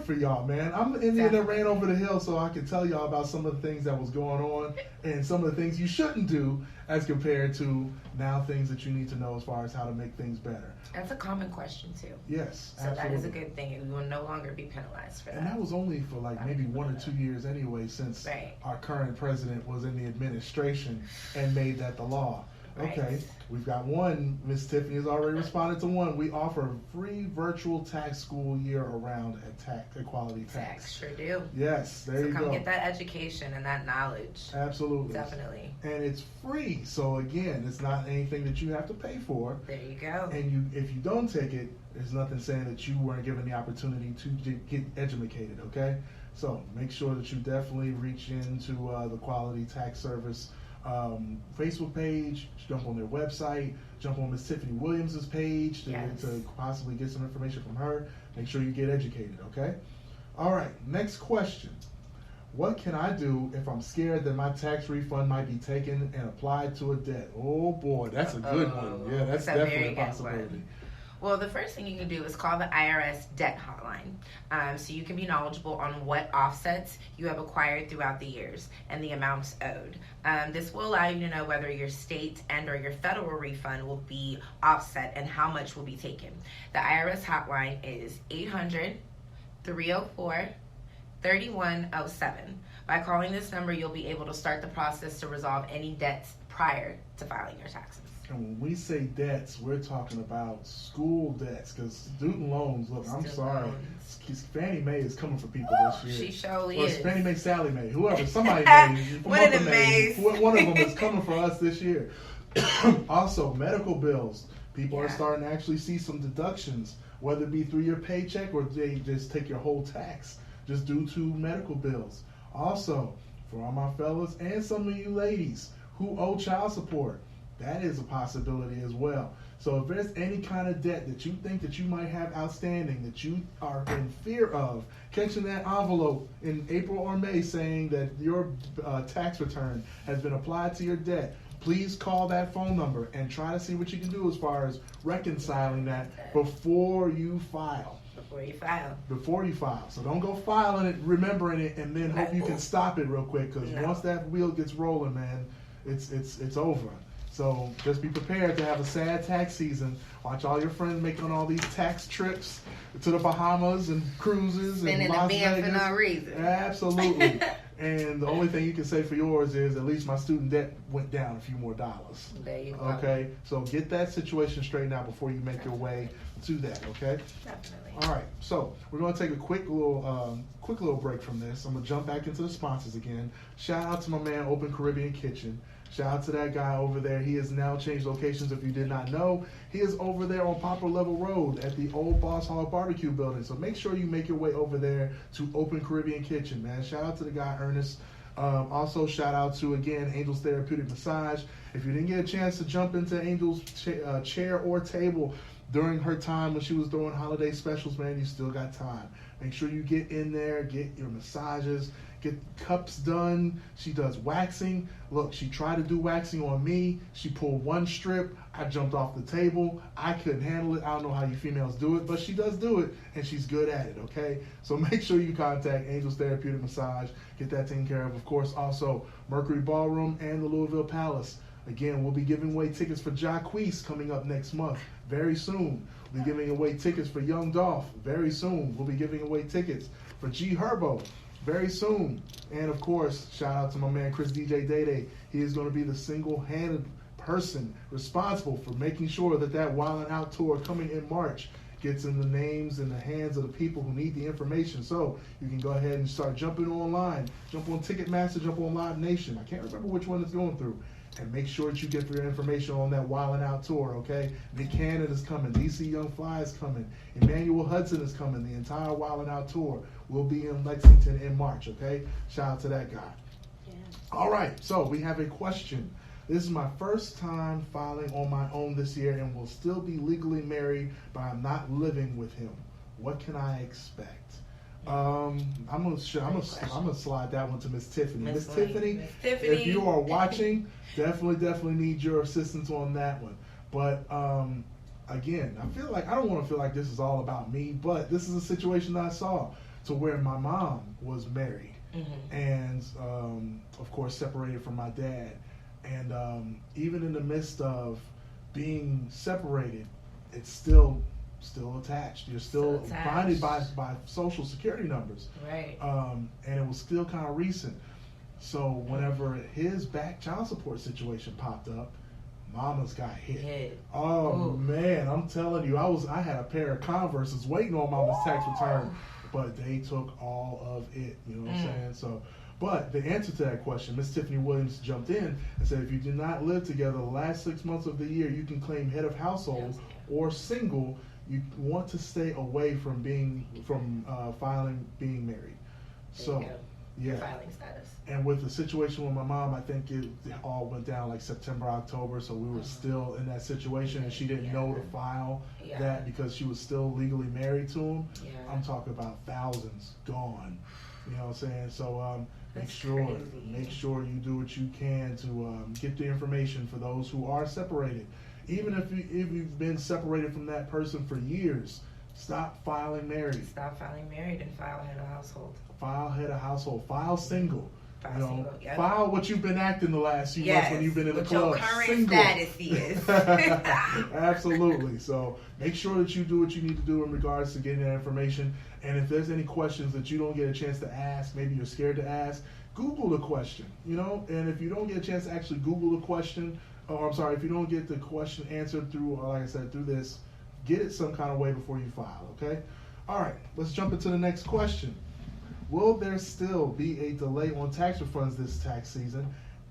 for y'all, man. I'm an Indian that ran over the hill, so I can tell y'all about some of the things that was going on and some of the things you shouldn't do as compared to now things that you need to know as far as how to make things better. That's a common question too. Yes, so absolutely. That is a good thing. We will no longer be penalized for that. And that was only for like maybe 1 or 2 years anyway, since our current president was in the administration and made that the law. Okay, Right. We've got one. Miss Tiffany has already responded to one. We offer free virtual tax school year around at Equality Tax. Sure do. Yes, there you go. So come get that education and that knowledge. Absolutely. Definitely. And it's free. So again, it's not anything that you have to pay for. There you go. And if you don't take it, there's nothing saying that you weren't given the opportunity to get educated, okay? So make sure that you definitely reach into the Quality Tax Service Facebook page, jump on their website, jump on Miss Tiffany Williams' page to possibly get some information from her. Make sure you get educated, okay? All right, next question. What can I do if I'm scared that my tax refund might be taken and applied to a debt? Oh boy, that's a good one. Yeah, that's definitely a possibility. Well, the first thing you can do is call the IRS debt hotline, so you can be knowledgeable on what offsets you have acquired throughout the years and the amounts owed. This will allow you to know whether your state and or your federal refund will be offset and how much will be taken. The IRS hotline is 800-304-3107. By calling this number, you'll be able to start the process to resolve any debts prior to filing your taxes. And when we say debts, we're talking about school debts, because student loans, look, I'm sorry, Fannie Mae is coming for people this year. She surely is. Fannie Mae, Sally Mae, whoever, somebody Mae, one of them Mays. One of them is coming for us this year. Also, medical bills. People are starting to actually see some deductions, whether it be through your paycheck or they just take your whole tax, just due to medical bills. Also, for all my fellas and some of you ladies who owe child support, that is a possibility as well. So if there's any kind of debt that you think that you might have outstanding, that you are in fear of, catching that envelope in April or May saying that your tax return has been applied to your debt, please call that phone number and try to see what you can do as far as reconciling that before you file. Before you file. So don't go filing it, remembering it, and then hope you can stop it real quick, because once that wheel gets rolling, man, it's over. So just be prepared to have a sad tax season. Watch all your friends making all these tax trips to the Bahamas and cruises and Las Vegas. For no reason. Absolutely. And the only thing you can say for yours is, at least my student debt went down a few more dollars. There you go. Okay, so get that situation straightened out before you make your way to that. Okay. Definitely. All right, so we're going to take a quick little break from this. I'm going to jump back into the sponsors again. Shout out to my man, Open Caribbean Kitchen. Shout out to that guy over there. He has now changed locations. If you did not know, he is over there on Poplar Level Road at the old Boss Hog Barbecue building. So make sure you make your way over there to Open Caribbean Kitchen, man. Shout out to the guy, Ernest. Also, shout out to, again, Angel's Therapeutic Massage. If you didn't get a chance to jump into Angel's chair or table during her time when she was doing holiday specials, man, you still got time. Make sure you get in there, get your massages, get cups done. She does waxing. Look, she tried to do waxing on me. She pulled one strip. I jumped off the table. I couldn't handle it. I don't know how you females do it, but she does do it, and she's good at it, okay? So make sure you contact Angel's Therapeutic Massage. Get that taken care of. Of course, also Mercury Ballroom and the Louisville Palace. Again, we'll be giving away tickets for Jacquees coming up next month, very soon. We'll be giving away tickets for Young Dolph, very soon. We'll be giving away tickets for G Herbo, very soon. And of course, shout out to my man Chris DJ Day. He is going to be the single-handed person responsible for making sure that Wildin' Out tour coming in March gets in the names and the hands of the people who need the information. So you can go ahead and start jumping online. Jump on Ticketmaster, jump on Live Nation. I can't remember which one it's going through. And make sure that you get your information on that Wildin' Out tour, okay? Nick Cannon is coming. DC Young Fly is coming. Emmanuel Hudson is coming. The entire Wildin' Out tour will be in Lexington in March, okay? Shout out to that guy. Yeah. All right, so we have a question. This is my first time filing on my own this year and will still be legally married, but I'm not living with him. What can I expect? I'm gonna slide that one to Miss Tiffany. Miss Tiffany, if you are watching, definitely need your assistance on that one. But again, I don't want to feel like this is all about me, but this is a situation that I saw. to where my mom was married Mm-hmm. and, of course, separated from my dad. And even in the midst of being separated, it's still attached. You're still bonded by social security numbers. Right. And it was still kind of recent. So whenever his back child support situation popped up, Mama's got hit. Oh Ooh. man, I'm telling you, I had a pair of Converses waiting on Mama's tax return, but they took all of it. You know what I'm saying? So, but the answer to that question, Miss Tiffany Williams jumped in and said, if you do not live together the last 6 months of the year, you can claim head of household or single. You want to stay away from filing being married. So, yeah. Filing status. And with the situation with my mom, I think it all went down like September, October, so we were still in that situation, and she didn't know to file that because she was still legally married to him. Yeah. I'm talking about thousands gone. You know what I'm saying? So make sure you do what you can to get the information for those who are separated. Even if you've been separated from that person for years, stop filing married. Stop filing married and file head of household. File head of household. File single. Single, yep. File what you've been acting the last few months when you've been in the club. What your current single. status is. Absolutely. So make sure that you do what you need to do in regards to getting that information. And if there's any questions that you don't get a chance to ask, maybe you're scared to ask, Google the question. And if you don't get a chance to actually Google the question, if you don't get the question answered through, like I said, through this, get it some kind of way before you file. Okay. All right. Let's jump into the next question. Will there still be a delay on tax refunds this tax season?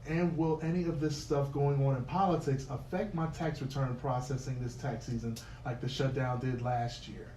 And will any of this stuff going on in politics affect my tax return processing this tax season like the shutdown did last year?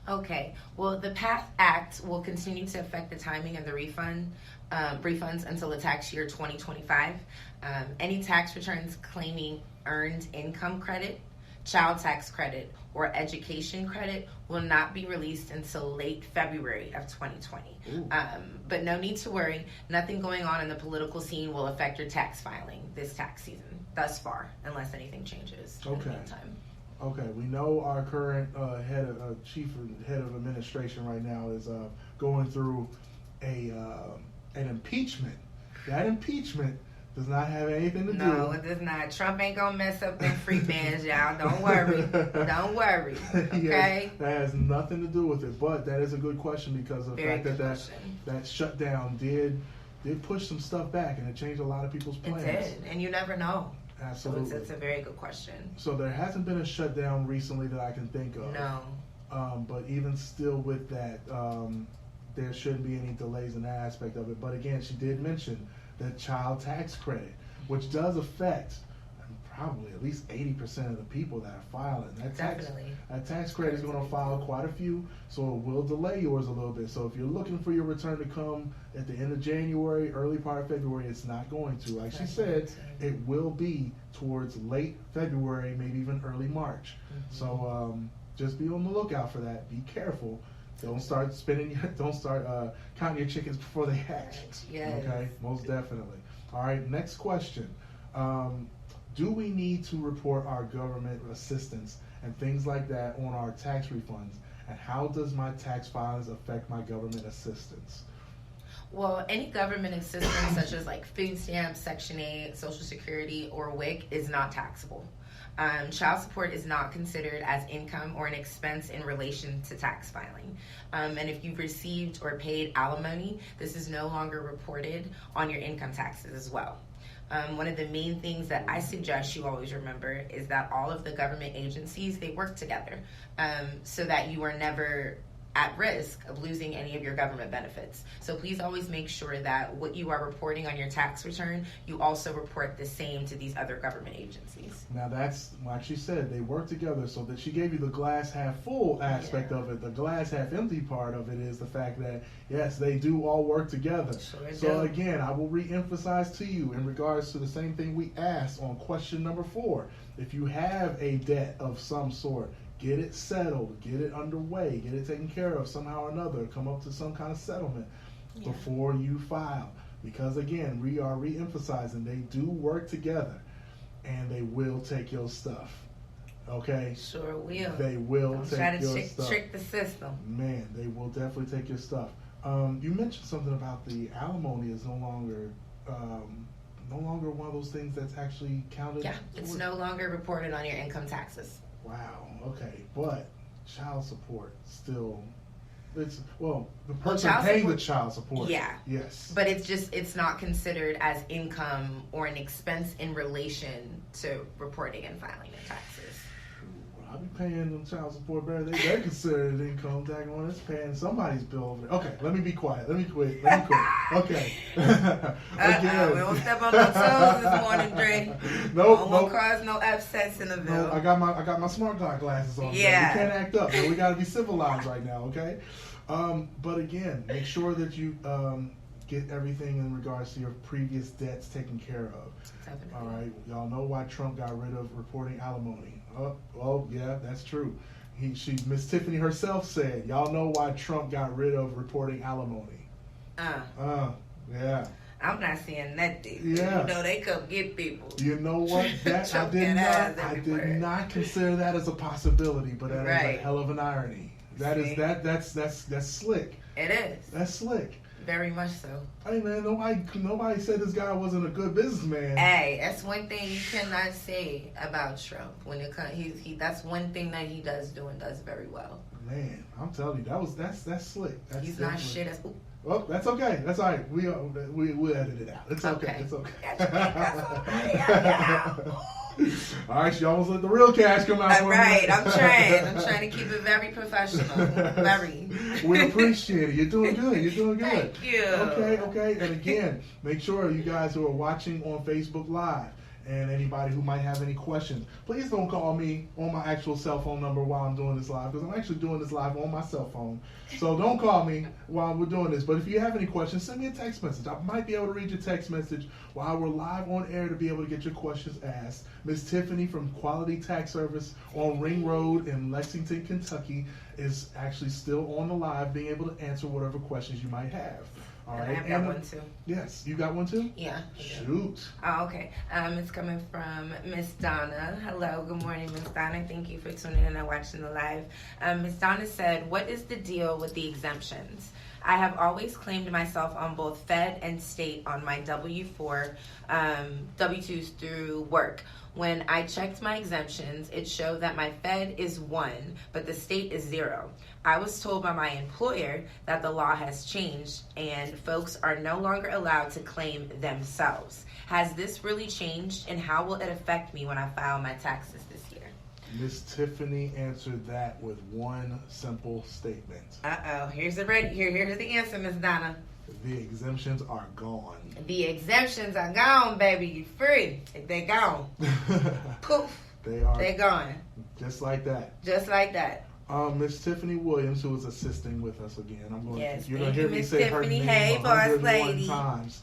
Okay. Well, the PATH Act will continue to affect the timing of the refunds until the tax year 2025. Any tax returns claiming earned income credit, child tax credit, or education credit will not be released until late February of 2020. But no need to worry. Nothing going on in the political scene will affect your tax filing this tax season thus far, unless anything changes in the meantime. Okay, we know our current head of administration right now is going through an impeachment. That impeachment does not have anything to do. No, it does not. Trump ain't gonna mess up them free bands, y'all. Don't worry. Don't worry. Okay? Yes, that has nothing to do with it. But that is a good question because of the fact that shutdown did push some stuff back and it changed a lot of people's plans. It did, and you never know. Absolutely. So it's a very good question. So there hasn't been a shutdown recently that I can think of. No. But even still with that, there shouldn't be any delays in that aspect of it. But again, she did mention the child tax credit, which does affect probably at least 80% of the people that are filing. That tax credit is going to file quite a few, so it will delay yours a little bit. So if you're looking for your return to come at the end of January, early part of February, it's not going to. Like she said, it will be towards late February, maybe even early March. So just be on the lookout for that. Be careful. Don't start counting your chickens before they hatch. Yes. Okay, most definitely. All right, next question. Do we need to report our government assistance and things like that on our tax refunds? And how does my tax filings affect my government assistance? Well, any government assistance such as like food stamps, Section 8, Social Security, or WIC is not taxable. Child support is not considered as income or an expense in relation to tax filing. And if you've received or paid alimony, this is no longer reported on your income taxes as well. One of the main things that I suggest you always remember is that all of the government agencies, they work together so that you are never at risk of losing any of your government benefits. So please always make sure that what you are reporting on your tax return, you also report the same to these other government agencies. Now that's, like she said, they work together, so that she gave you the glass half full aspect of it. The glass half empty part of it is the fact that, yes, they do all work together. So again, I will re-emphasize to you in regards to the same thing we asked on question number 4. If you have a debt of some sort, get it settled, get it underway, get it taken care of somehow or another, come up to some kind of settlement before you file. Because again, we are re-emphasizing they do work together and they will take your stuff. Okay, Sure will. they will I'm take trying your to stuff. trick the system. Man, they will definitely take your stuff. You mentioned something about the alimony is no longer one of those things that's actually counted. Yeah, it's no longer reported on your income taxes. Wow. Okay, but child support still. It's the person paying the child support. Yeah. Yes. But it's not considered as income or an expense in relation to reporting and filing the taxes. I'll be paying them child support better. They're considered income. Daggone, it's paying somebody's bill over there. Okay, let me be quiet. Let me quit. Okay. Again. We won't step on no toes this morning, Dre. Nope. Won't cause no upsets in the bill. No, I got my smart glasses on. Yeah. We can't act up. Man. We got to be civilized right now. Okay. But again, make sure that you get everything in regards to your previous debts taken care of. Definitely. All right. Y'all know why Trump got rid of reporting alimony. Oh, yeah, that's true. Miss Tiffany herself said, y'all know why Trump got rid of reporting alimony. Yeah. I'm not saying nothing. Yeah. You know they come get people. You know what? That I did not consider that as a possibility, but that is a hell of an irony. That's slick. It is. That's slick. Very much so. Hey man, nobody said this guy wasn't a good businessman. Hey, that's one thing you cannot say about Trump. When it comes, that's one thing that he does do and does very well. Man, I'm telling you, that's slick. He's not shit as. Well, that's okay. That's all right. We'll edit it out. It's okay. It's okay. All right, she almost let the real cash come out. All right, I'm trying to keep it very professional. Very. We appreciate it. You're doing good. Thank you. Okay. And again, make sure you guys who are watching on Facebook Live and anybody who might have any questions, please don't call me on my actual cell phone number while I'm doing this live, because I'm actually doing this live on my cell phone. So don't call me while we're doing this. But if you have any questions, send me a text message. I might be able to read your text message while we're live on air to be able to get your questions asked. Miss Tiffany from Quality Tax Service on Ring Road in Lexington, Kentucky is actually still on the live, being able to answer whatever questions you might have. All right. I've got one too. Yes, you got one too? Yeah. Shoot. Oh, okay. It's coming from Miss Donna. Hello, good morning, Miss Donna. Thank you for tuning in and watching the live. Miss Donna said, "What is the deal with the exemptions? I have always claimed myself on both Fed and state on my W-4, W-2s through work. When I checked my exemptions, it showed that my Fed is 1, but the state is 0. I was told by my employer that the law has changed and folks are no longer allowed to claim themselves. Has this really changed, and how will it affect me when I file my taxes this year?" Miss Tiffany answered that with one simple statement. Here's the answer, Miss Donna. The exemptions are gone. The exemptions are gone, baby. You free. They're gone. Poof. They're gone. Just like that. Just like that. Miss Tiffany Williams, who is assisting with us again. You're going to hear me Miss say Tiffany. her name Hey, boss 101 lady. times.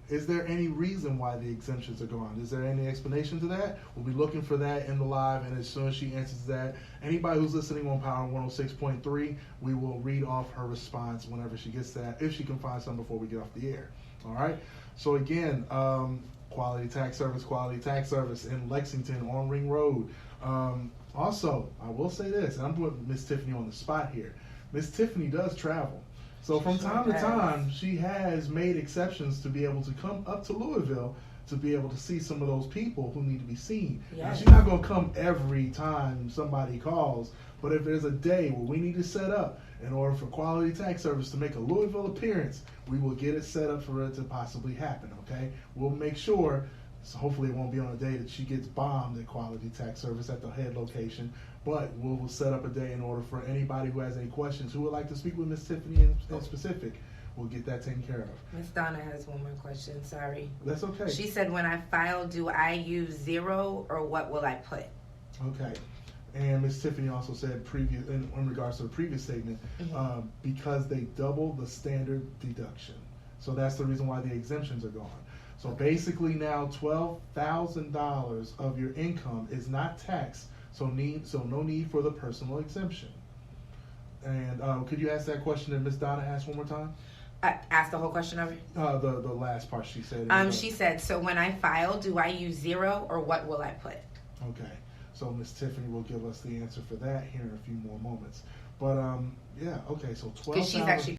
Is there any reason why the exemptions are gone? Is there any explanation to that? We'll be looking for that in the live, and as soon as she answers that, anybody who's listening on Power 106.3, we will read off her response whenever she gets that, if she can find some before we get off the air. All right? So again, Quality Tax Service in Lexington on Ring Road. Also, I will say this, and I'm putting Miss Tiffany on the spot here. Miss Tiffany does travel. So from time to time, she has made exceptions to be able to come up to Louisville to be able to see some of those people who need to be seen. Yes. Now, she's not going to come every time somebody calls, but if there's a day where we need to set up in order for Quality Tax Service to make a Louisville appearance, we will get it set up for it to possibly happen, okay? We'll make sure, so hopefully it won't be on a day that she gets bombed at Quality Tax Service at the head location, but we'll set up a day in order for anybody who has any questions, who would like to speak with Miss Tiffany in specific, we'll get that taken care of. Miss Donna has one more question. Sorry. That's okay. She said, when I file, do I use 0 or what will I put? Okay. And Miss Tiffany also said in regards to the previous statement, because they double the standard deduction. So that's the reason why the exemptions are gone. So basically now $12,000 of your income is not taxed, so no need for the personal exemption. And could you ask that question that Miss Donna asked one more time? Ask the whole question over? The last part she said. She said, so when I file, do I use 0 or what will I put? Okay. So Miss Tiffany will give us the answer for that here in a few more moments. But yeah, okay, so 12,000. Because she's actually